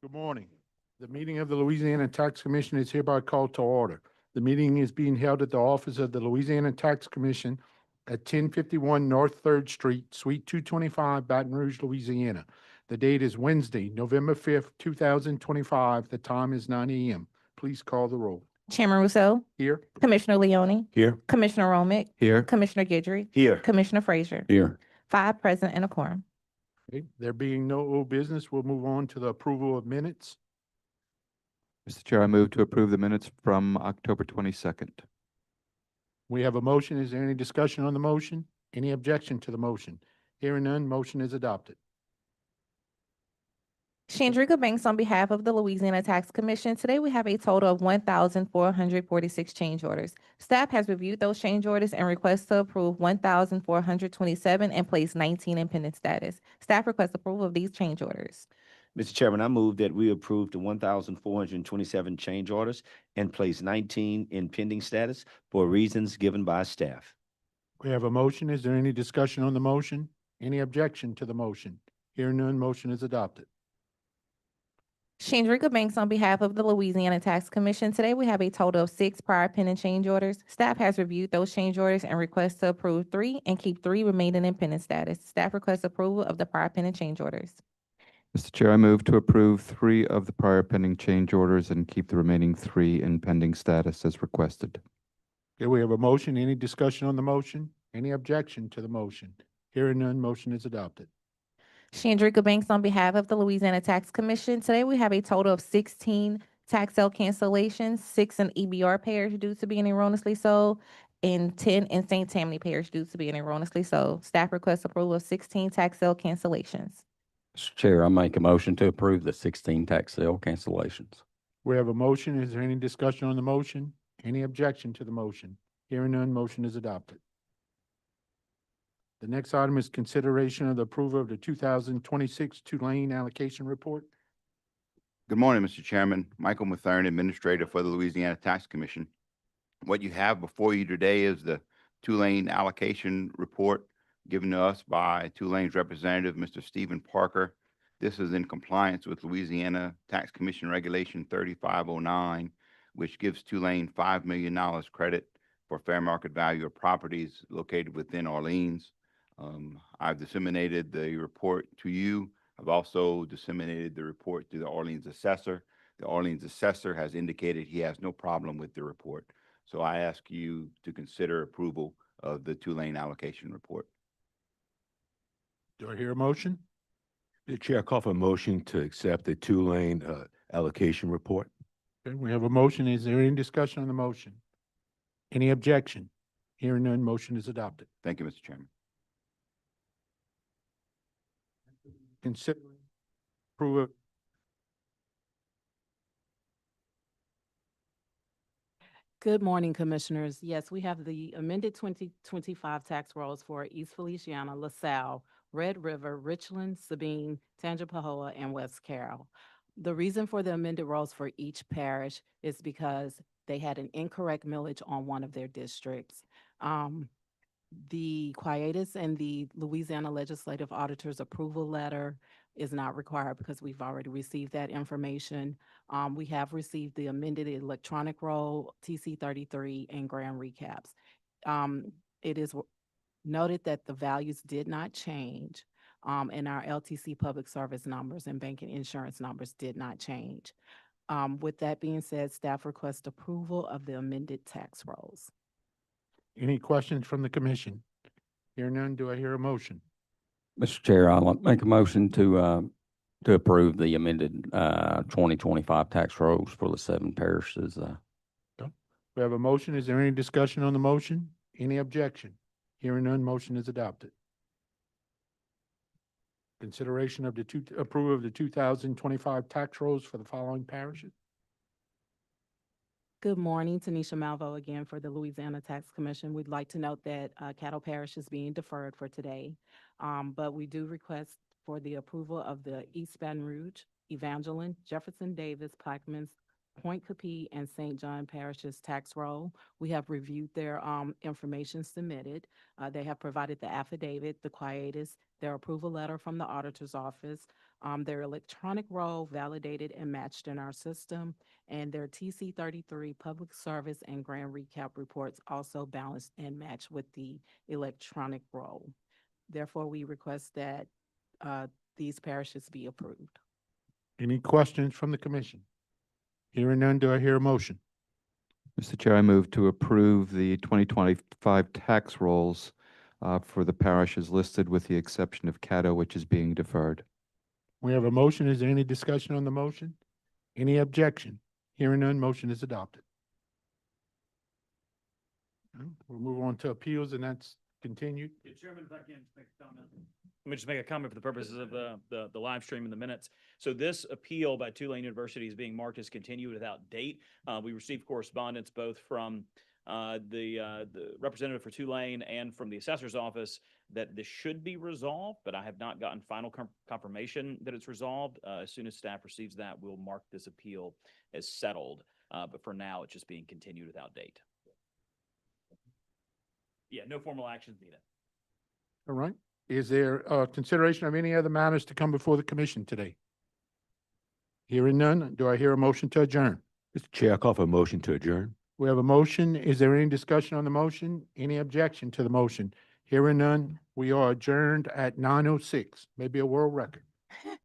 Good morning. The meeting of the Louisiana Tax Commission is hereby called to order. The meeting is being held at the office of the Louisiana Tax Commission at 1051 North 3rd Street, Suite 225, Baton Rouge, Louisiana. The date is Wednesday, November 5th, 2025. The time is 9 a.m. Please call the roll. Chairman Rousseau, Here. Commissioner Leone, Here. Commissioner Romick, Here. Commissioner Guidry, Here. Commissioner Frazier. Here. 5 present and a quorum. Okay. There being no old business, we'll move on to the approval of minutes. Mr. Chair, I move to approve the minutes from October 22nd. We have a motion. Is there any discussion on the motion? Any objection to the motion? Hearing none, motion is adopted. Chandrika Banks on behalf of the Louisiana Tax Commission. Today we have a total of 1,446 change orders. Staff has reviewed those change orders and requests to approve 1,427 and place 19 in pending status. Staff requests approval of these change orders. Mr. Chairman, I move that we approve the 1,427 change orders and place 19 in pending status for reasons given by staff. We have a motion. Is there any discussion on the motion? Any objection to the motion? Hearing none, motion is adopted. Chandrika Banks on behalf of the Louisiana Tax Commission. Today we have a total of 6 prior pending change orders. Staff has reviewed those change orders and requests to approve 3 and keep 3 remaining in pending status. Staff requests approval of the prior pending change orders. Mr. Chair, I move to approve 3 of the prior pending change orders and keep the remaining 3 in pending status as requested. Okay, we have a motion. Any discussion on the motion? Any objection to the motion? Hearing none, motion is adopted. Chandrika Banks on behalf of the Louisiana Tax Commission. Today we have a total of 16 tax sale cancellations, 6 in EBR payers due to being erroneously sold, and 10 in St. Tammany payers due to being erroneously sold. Staff requests approval of 16 tax sale cancellations. Mr. Chair, I make a motion to approve the 16 tax sale cancellations. We have a motion. Is there any discussion on the motion? Any objection to the motion? Hearing none, motion is adopted. The next item is consideration of the approval of the 2026 Tulane allocation report. Good morning, Mr. Chairman. Michael Mathern, Administrator for the Louisiana Tax Commission. What you have before you today is the Tulane allocation report given to us by Tulane's representative, Mr. Stephen Parker. This is in compliance with Louisiana Tax Commission Regulation 3509, which gives Tulane $5 million credit for fair market value of properties located within Orleans. I've disseminated the report to you. I've also disseminated the report to the Orleans assessor. The Orleans assessor has indicated he has no problem with the report. So I ask you to consider approval of the Tulane allocation report. Do I hear a motion? The chair call for a motion to accept the Tulane allocation report. Okay, we have a motion. Is there any discussion on the motion? Any objection? Hearing none, motion is adopted. Thank you, Mr. Chairman. Consider approval. Good morning, Commissioners. Yes, we have the amended 2025 tax rolls for East Feliciana, LaSalle, Red River, Richland, Sabine, Tangipahoa, and West Carroll. The reason for the amended rolls for each parish is because they had an incorrect millage on one of their districts. The Quietus and the Louisiana Legislative Auditor's approval letter is not required because we've already received that information. We have received the amended electronic roll, TC 33, and grand recaps. It is noted that the values did not change, and our LTC public service numbers and banking insurance numbers did not change. With that being said, staff requests approval of the amended tax rolls. Any questions from the commission? Hear none, do I hear a motion? Mr. Chair, I'll make a motion to approve the amended 2025 tax rolls for the 7 parishes. We have a motion. Is there any discussion on the motion? Any objection? Hearing none, motion is adopted. Consideration of the approval of the 2025 tax rolls for the following parishes. Good morning, Tanisha Malvo again for the Louisiana Tax Commission. We'd like to note that Cattle Parish is being deferred for today, but we do request for the approval of the East Baton Rouge, Evangeline, Jefferson Davis, Plaquemines, Point Capee and St. John Parish's tax roll. We have reviewed their information submitted. They have provided the affidavit, the quietus, their approval letter from the auditor's office, their electronic roll validated and matched in our system, and their TC 33 public service and grant recap reports also balanced and matched with the electronic roll. Therefore, we request that these parishes be approved. Any questions from the commission? Hearing none, do I hear a motion? Mr. Chair, I move to approve the 2025 tax rolls for the parishes listed with the exception of Caddo, which is being deferred. We have a motion. Is there any discussion on the motion? Any objection? Hearing none, motion is adopted. We'll move on to appeals, and that's continued. Chairman, if I can just make a comment. Let me just make a comment for the purposes of the live stream and the minutes. So this appeal by Tulane University is being marked as continued without date. We received correspondence both from the representative for Tulane and from the assessor's office that this should be resolved, but I have not gotten final confirmation that it's resolved. As soon as staff receives that, we'll mark this appeal as settled. But for now, it's just being continued without date. Yeah, no formal actions needed. All right. Is there consideration of any other matters to come before the commission today? Hearing none, do I hear a motion to adjourn? Mr. Chair, I call for a motion to adjourn. We have a motion. Is there any discussion on the motion? Any objection to the motion? Hearing none, we are adjourned at 9:06, maybe a world record.